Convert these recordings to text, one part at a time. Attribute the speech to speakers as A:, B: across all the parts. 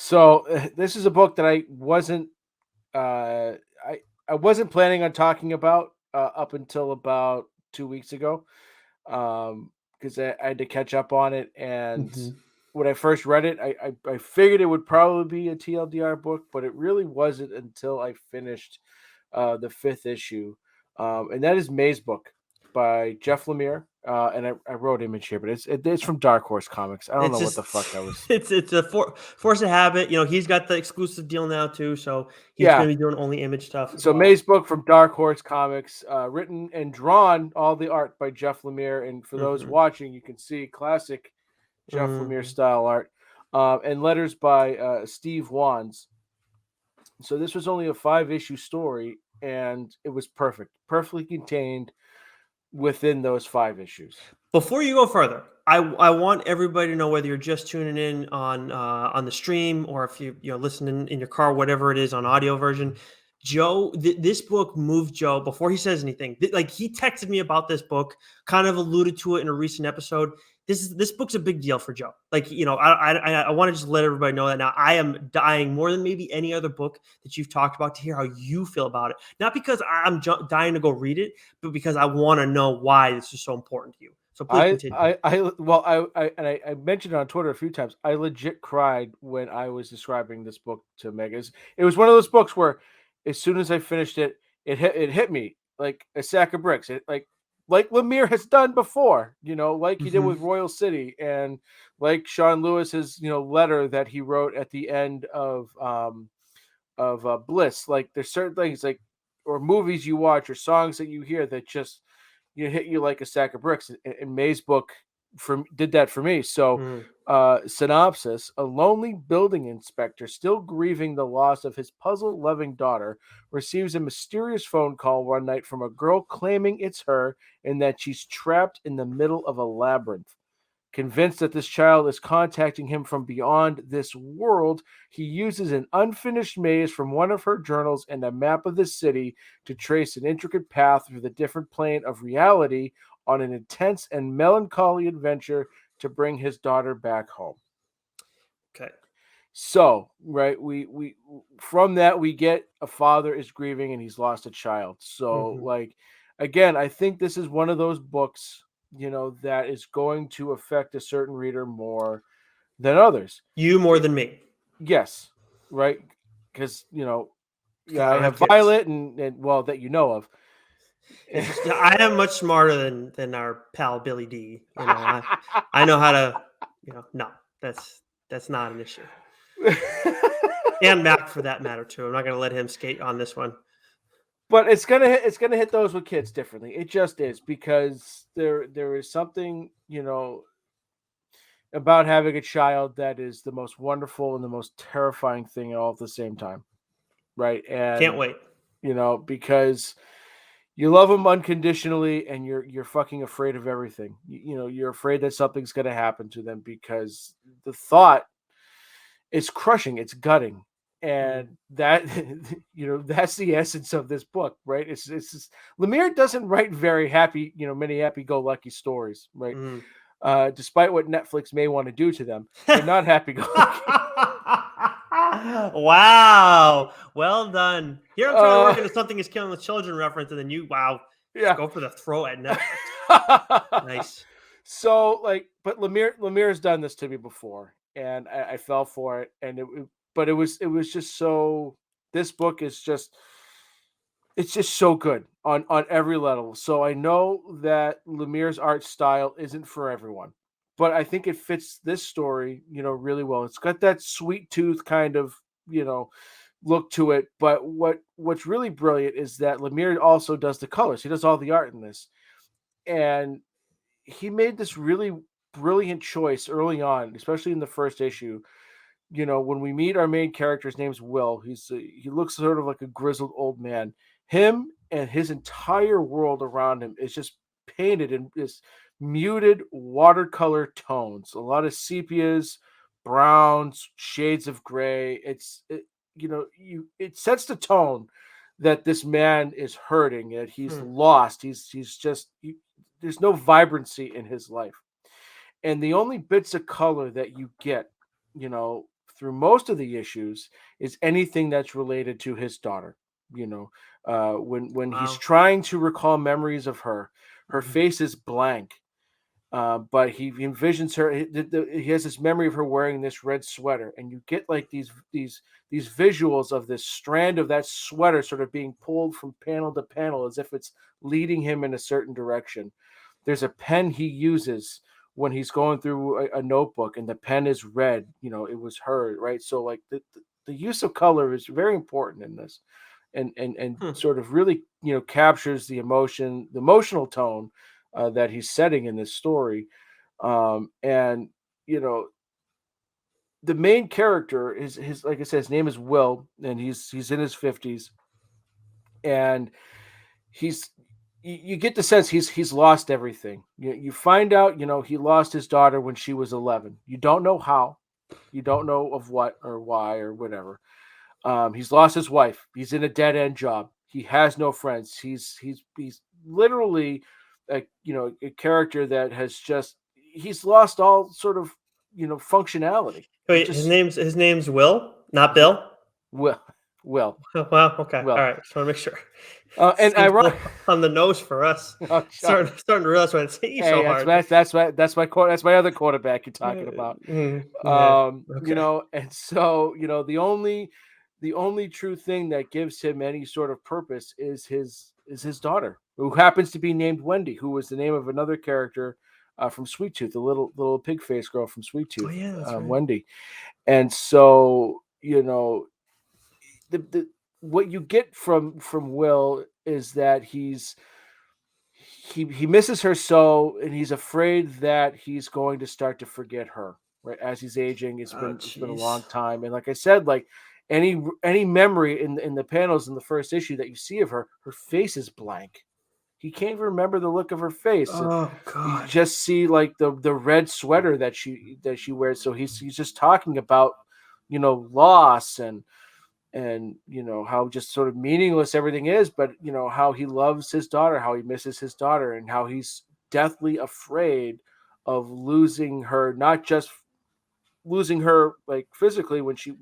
A: So this is a book that uh, I wasn't planning on talking about up until about 2 weeks ago, because I had to catch up on it. And
B: Hmm.
A: when I first read it, I figured it would probably be a TLDR book, but it really wasn't until I finished the fifth issue, and that is Mazebook by Jeff Lemire. And I wrote image here, but it's from Dark Horse Comics. I don't
B: It's
A: know what the
B: just
A: fuck I was.
B: it's a force of habit. He's got the exclusive deal now too, so he's
A: Yeah,
B: going to be doing only Image stuff as
A: so
B: well.
A: Mazebook from Dark Horse Comics, written and drawn all the art by Jeff Lemire, and for those
B: Hmm.
A: watching, you can see classic Jeff Lemire
B: Hmm.
A: style art, and letters by Steve Wands. So this was only a 5 issue story, and it was perfectly contained within those 5 issues.
B: Before you go further, I want everybody to know whether you're just tuning in on the stream or if you're listening in your car, whatever it is on audio version. Joe, this book moved Joe before he says anything. Like he texted me about this book, kind of alluded to it in a recent episode. This book's a big deal for Joe. Like I want to just let everybody know that now I am dying more than maybe any other book that you've talked about to hear how you feel about it. Not because I'm dying to go read it, but because I want to know why this is so important to you. So please continue.
A: Well, I mentioned it on Twitter a few times. I legit cried when I was describing this book to Meg. It was one of those books where, as soon as I finished it, it hit me like a sack of bricks. It like Lemire has done before, like he did
B: Hmm.
A: with Royal City, and like Sean Lewis's letter that he wrote at the end of Bliss. Like there's certain things like or movies you watch or songs that you hear that just hit you like a sack of bricks. And May's book did that for me. So,
B: Mm.
A: synopsis: a lonely building inspector, still grieving the loss of his puzzle-loving daughter, receives a mysterious phone call one night from a girl claiming it's her and that she's trapped in the middle of a labyrinth. Convinced that this child is contacting him from beyond this world, he uses an unfinished maze from one of her journals and a map of the city to trace an intricate path through the different plane of reality on an intense and melancholy adventure to bring his daughter back home.
B: Okay.
A: So, right, we from that we get a father is grieving and he's lost a child. So,
B: Hmm.
A: like, again, I think this is one of those books, that is going to affect a certain reader more than others.
B: You more
A: It,
B: than me,
A: yes, right, because
B: because
A: yeah,
B: I
A: I
B: don't have
A: have
B: kids.
A: Violet and well that you know of.
B: It's just I am much smarter than our pal Billy D. I know how to. No, that's not an issue. And Mac for that matter too. I'm not going to let him skate on this one.
A: But it's gonna hit those with kids differently. It just is because there is something about having a child that is the most wonderful and the most terrifying thing all at the same time, right?
B: Can't
A: And
B: wait.
A: because you love them unconditionally and you're fucking afraid of everything. You're afraid that something's going to happen to them because the thought is crushing, it's gutting.
B: Mm.
A: And that that's the essence of this book, right? It's just, Lemire doesn't write very happy, many happy go lucky stories, right?
B: Mm.
A: Despite what Netflix may want to do to them, they're not happy go lucky.
B: Wow. Well done. Here I'm trying to
A: uh,
B: work into something is killing the children reference, and then you wow, just
A: yeah.
B: go for the throw at Netflix. Nice.
A: So like, but Lemire's done this to me before, and I fell for it, and but it was just so. This book is just it's just so good on every level. So I know that Lemire's art style isn't for everyone, but I think it fits this story, really well. It's got that sweet tooth kind of, you know, look to it. But what's really brilliant is that Lemire also does the colors. He does all the art in this, and he made this really brilliant choice early on, especially in the first issue. When we meet our main character, his name's Will. He looks sort of like a grizzled old man. Him and his entire world around him is just painted in this muted watercolor tones. A lot of sepias, browns, shades of gray. It sets the tone that this man is hurting, that he's
B: Hmm.
A: lost. He's just there's no vibrancy in his life, and the only bits of color that you get, you know, through most of the issues is anything that's related to his daughter. You know, when he's
B: Wow.
A: trying to recall memories of her, her
B: Mhm.
A: face is blank, but he envisions her. He has this memory of her wearing this red sweater, and you get like these visuals of this strand of that sweater sort of being pulled from panel to panel as if it's leading him in a certain direction. There's a pen he uses when he's going through a notebook, and the pen is red. You know, it was her, right? So like the use of color is very important in this, and
B: Hmm.
A: sort of really captures the emotional tone that he's setting in this story. And you know the main character is his like I said, his name is Will, and he's in his 50s, and he's you get the sense he's lost everything. You find out he lost his daughter when she was 11. You don't know how, you don't know of what or why or whatever. He's lost his wife. He's in a dead end job. He has no friends. He's literally a character that has just he's lost all sort of functionality. He
B: Wait, his
A: just
B: name's his name's Will, not
A: he,
B: Bill.
A: well well
B: Oh, wow. Okay. All
A: well
B: right. Just want to make sure.
A: and
B: Seems a
A: ironic.
B: little on the nose for us.
A: Oh,
B: Starting to realize why it's hitting you
A: hey,
B: so
A: that's
B: hard.
A: that's my other quarterback you're talking about.
B: Yeah. Okay.
A: And so the only true thing that gives him any sort of purpose is his daughter, who happens to be named Wendy, who was the name of another character from Sweet Tooth, the little pig face girl from Sweet
B: Oh
A: Tooth,
B: yeah, that's right.
A: Wendy. And so the what you get from Will is that he misses her so, and he's afraid that he's going to start to forget her, right? As he's aging,
B: Oh
A: it's been a
B: jeez.
A: long time, and like I said, like any memory in the panels in the first issue that you see of her face is blank. He can't even remember the look of her face.
B: Oh
A: You
B: God.
A: just see like the red sweater that she wears. So he's just talking about loss, and how just sort of meaningless everything is, but how he loves his daughter, how he misses his daughter, and how he's deathly afraid of losing her, not just losing her like physically when she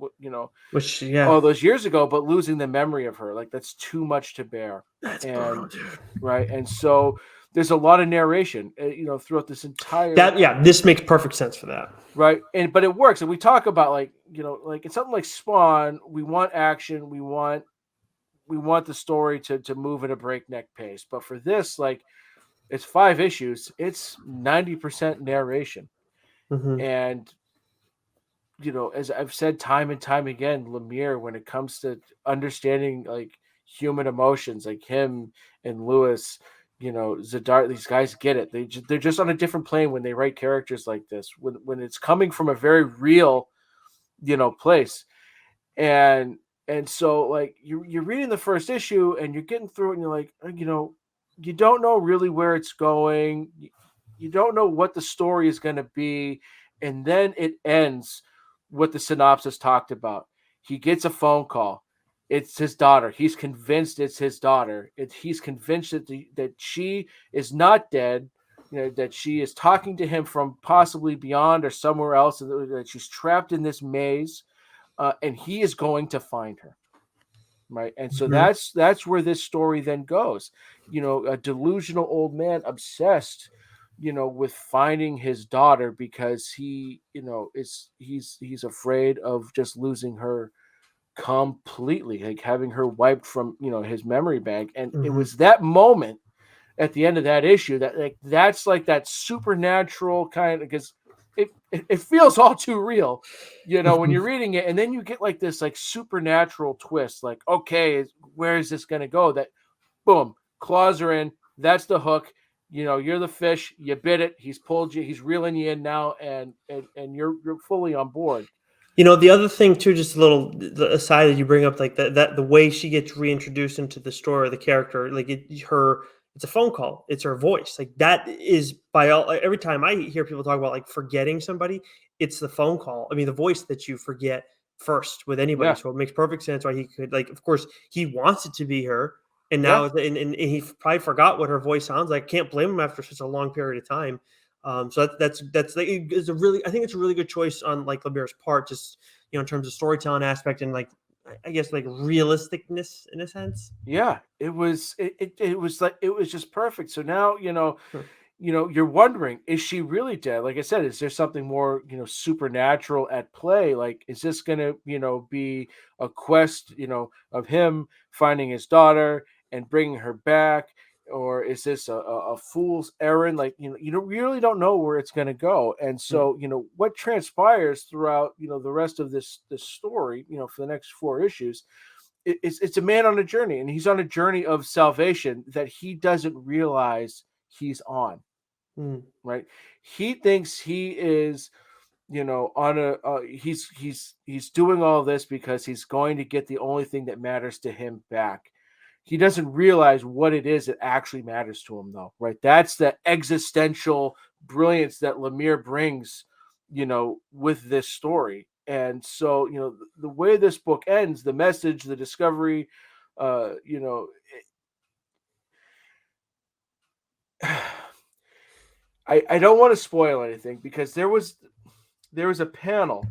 B: Which yeah,
A: all those years ago, but losing the memory of her. Like that's too much to bear.
B: that's brutal,
A: And
B: dude.
A: right, and so there's a lot of narration throughout this entire
B: That yeah, this makes perfect sense for that.
A: right, and but it works, and we talk about like like in something like Spawn, we want action, we want the story to move at a breakneck pace. But for this, like it's 5 issues, it's 90% narration.
B: Hmm.
A: And as I've said time and time again, Lemire, when it comes to understanding like human emotions, like him and Lewis, Zadar, these guys get it. They're just on a different plane when they write characters like this. When it's coming from a very real, place. And so like you're reading the first issue and you're getting through it, and you're like, you don't know really where it's going. You don't know what the story is going to be, and then it ends what the synopsis talked about. He gets a phone call. It's his daughter. He's convinced it's his daughter. He's convinced that she is not dead. That she is talking to him from possibly beyond or somewhere else, and that she's trapped in this maze, and he is going to find her, right? And so
B: Hmm.
A: that's where this story then goes. A delusional old man obsessed, with finding his daughter because he's afraid of just losing her completely, like having her wiped from his memory bank. And it
B: Hmm.
A: was that moment at the end of that issue that that's like that supernatural kind of, because it feels all too real when you're reading it, and then you get like this like supernatural twist, like, okay, where is this going to go? That boom, claws are in, that's the hook. You're the fish, you bit it, he's pulled you, he's reeling you in now, and you're fully on board.
B: The other thing too, just a little aside that you bring up, like that the way she gets reintroduced into the story, the character, like it's a phone call, it's her voice, like that is by all. Every time I hear people talk about like forgetting somebody, it's the phone call. I mean, the voice that you forget first with anybody.
A: Yeah,
B: So it makes perfect sense why he could, like, of course, he wants it to be her, and
A: yeah.
B: now and he probably forgot what her voice sounds like. Can't blame him after such a long period of time. So that's like, is a really, I think it's a really good choice on like Lemire's part, just in terms of storytelling aspect and like I guess like realisticness in a sense.
A: Yeah, it was like it was just perfect. So now,
B: Hmm.
A: you're wondering, is she really dead? Like I said, is there something more, supernatural at play? Like, is this gonna, be a quest, of him finding his daughter and bringing her back, or is this a fool's errand? Like, you really don't know where it's gonna go. And
B: Hmm.
A: so, what transpires throughout, the rest of this story, for the next four issues, it's a man on a journey, and he's on a journey of salvation that he doesn't realize he's on.
B: Hmm.
A: Right? He thinks he is, on a he's doing all this because he's going to get the only thing that matters to him back. He doesn't realize what it is that actually matters to him, though. Right? That's the existential brilliance that Lemire brings, with this story. And so, the way this book ends, the message, the discovery, uh, you know, I don't want to spoil anything because there was a panel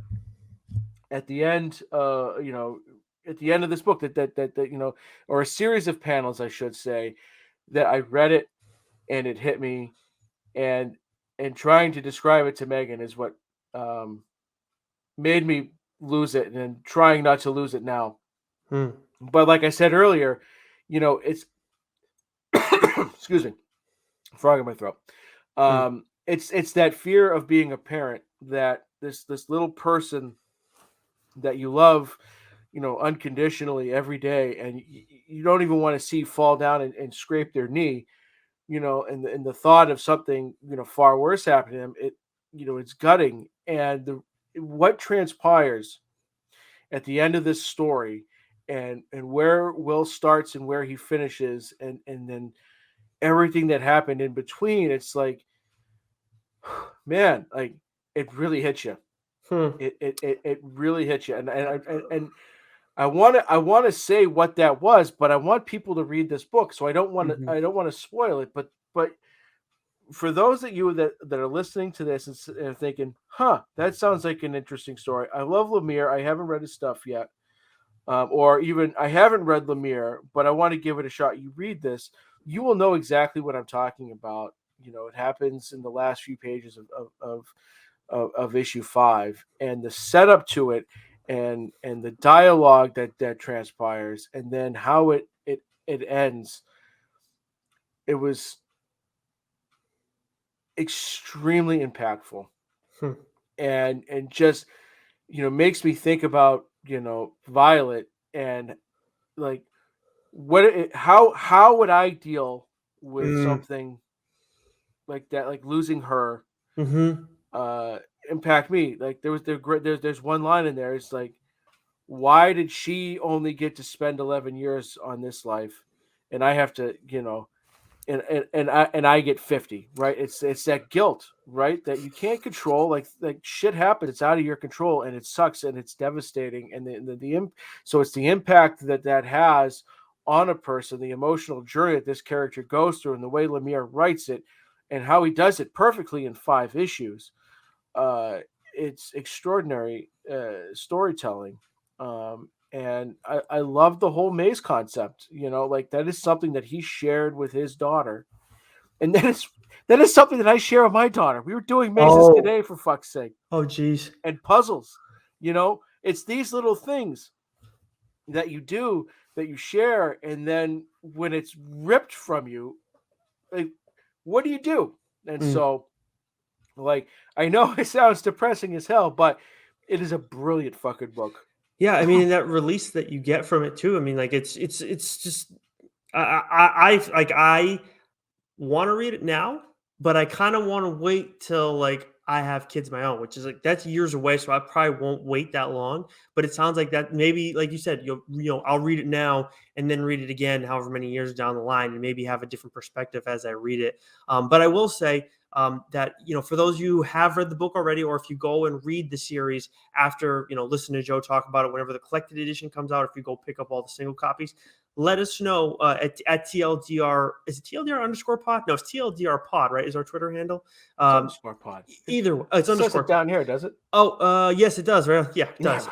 A: at the end, at the end of this book that or a series of panels, I should say, that I read it and it hit me, and trying to describe it to Megan is what um, made me lose it, and then trying not to lose it now.
B: Hmm.
A: But like I said earlier, it's excuse me, frog in my throat.
B: Hmm.
A: It's that fear of being a parent that this little person that you love, unconditionally every day, and you don't even want to see fall down and scrape their knee, and the thought of something, far worse happening to him, it's gutting. And what transpires at the end of this story, and where Will starts and where he finishes, and then everything that happened in between, it's like, man, like, it really hits you.
B: Hmm.
A: It really hits you, and I want to say what that was, but I want people to read this book, so
B: Mhm.
A: I don't want to spoil it. But for those of you that are listening to this and thinking, "Huh, that sounds like an interesting story." I love Lemire. I haven't read his stuff yet, or even I haven't read Lemire, but I want to give it a shot. You read this, you will know exactly what I'm talking about. It happens in the last few pages of issue 5, and the setup to it, and the dialogue that transpires, and then how it ends. It was extremely impactful,
B: Hmm.
A: and just, makes me think about, Violet, and like, how would I deal with
B: Mm.
A: something like that, like losing her,
B: Mhm.
A: uh impact me. Like, there's one line in there. It's like, why did she only get to spend 11 years on this life, and I have to, and I get 50, right? It's that guilt, right, that you can't control. Like, shit happens, it's out of your control, and it sucks, and it's devastating, and so it's the impact that has on a person, the emotional journey that this character goes through, and the way Lemire writes it, and how he does it perfectly in 5 issues. uh, it's extraordinary storytelling. And I love the whole maze concept. Like, that is something that he shared with his daughter, and that is something that I share with my daughter. We were doing mazes
B: Oh.
A: today, for fuck's sake,
B: Oh, geez.
A: and puzzles. It's these little things that you do, that you share, and then when it's ripped from you, like, what do you do? And
B: Mm.
A: so, like, I know it sounds depressing as hell, but it is a brilliant fucking book.
B: Yeah, I mean, and that release that you get from it too. I mean, like it's just I want to read it now, but I kind of want to wait till like I have kids of my own, which is like that's years away. So I probably won't wait that long. But it sounds like that maybe, like you said, I'll read it now and then read it again, however many years down the line, and maybe have a different perspective as I read it. But I will say. that, for those of you who have read the book already, or if you go and read the series after, listen to Joe talk about it, whenever the collected edition comes out, if you go pick up all the single copies, let us know at TLDR. Is it TLDR underscore pod? No, it's TLDR pod, right? Is our Twitter handle?
A: Underscore pod.
B: Either it's underscore
A: it down here, does it?
B: Oh, yes, it does. Right? Yeah, it does.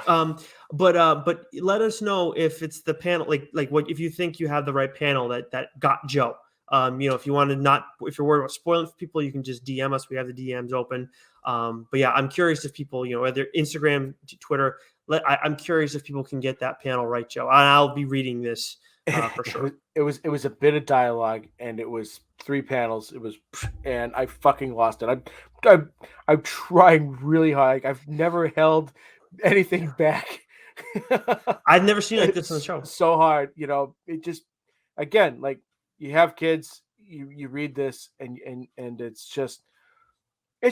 B: But let us know if it's the panel, like what if you think you have the right panel that got Joe. If you want to if you're worried about spoiling for people, you can just DM us. We have the DMs open. But yeah, I'm curious if people, whether Instagram, Twitter, I'm curious if people can get that panel right, Joe. And I'll be reading this for sure.
A: It was a bit of dialogue, and it was 3 panels. And I fucking lost it. I'm trying really hard. I've never held anything back.
B: I've never seen like this on the show.
A: So hard, it just, again, like, you have kids, you read this, and it's just, I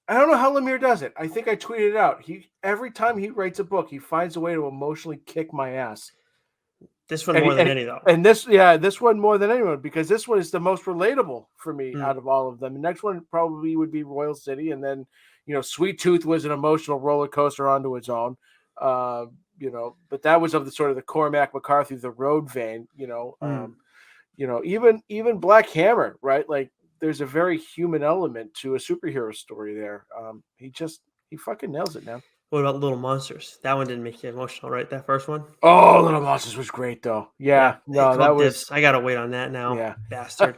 A: don't know how Lemire does it. I think I tweeted it out. Every time he writes a book, he finds a way to emotionally kick my ass.
B: This one more than any, though.
A: And this one more than anyone, because this one is the most relatable for me out of all of them. The next one probably would be Royal City, and then, Sweet Tooth was an emotional roller coaster onto its own. But that was of the sort of the Cormac McCarthy, the Road vein, even Black Hammer, right? Like, there's a very human element to a superhero story there. He fucking nails it, man.
B: What about Little Monsters? That one didn't make you emotional, right? That first one?
A: Oh, Little Monsters was great, though. Yeah. No, that was...
B: I got to wait on that now.
A: Yeah.
B: Bastard.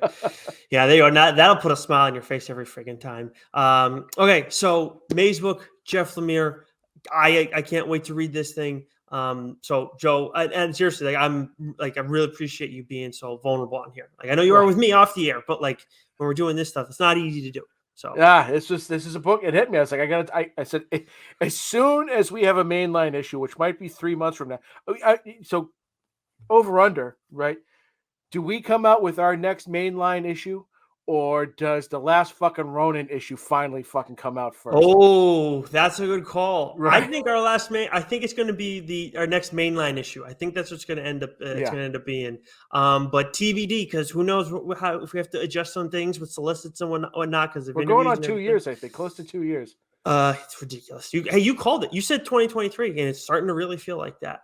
B: Yeah, there you go. That'll put a smile on your face every friggin' time. Okay, so Mazebook, Jeff Lemire. I can't wait to read this thing. So Joe, and seriously, I really appreciate you being so vulnerable on here. Like, I know you are with me off the air, but like, when we're doing this stuff, it's not easy to do. So
A: yeah, this is a book. It hit me. I was like, I said, as soon as we have a mainline issue, which might be 3 months from now. So over under, right? Do we come out with our next mainline issue, or does the last fucking Ronin issue finally fucking come out first?
B: Oh, that's a good call.
A: Right.
B: I think I think it's going to be our next mainline issue. I think that's what's going to end up. It's going to end up being. But TBD, because who knows if we have to adjust on things with solicits and whatnot. Because
A: we're going on 2 years, I think, close to 2 years.
B: It's ridiculous. You called it. You said 2023, and it's starting to really feel like that.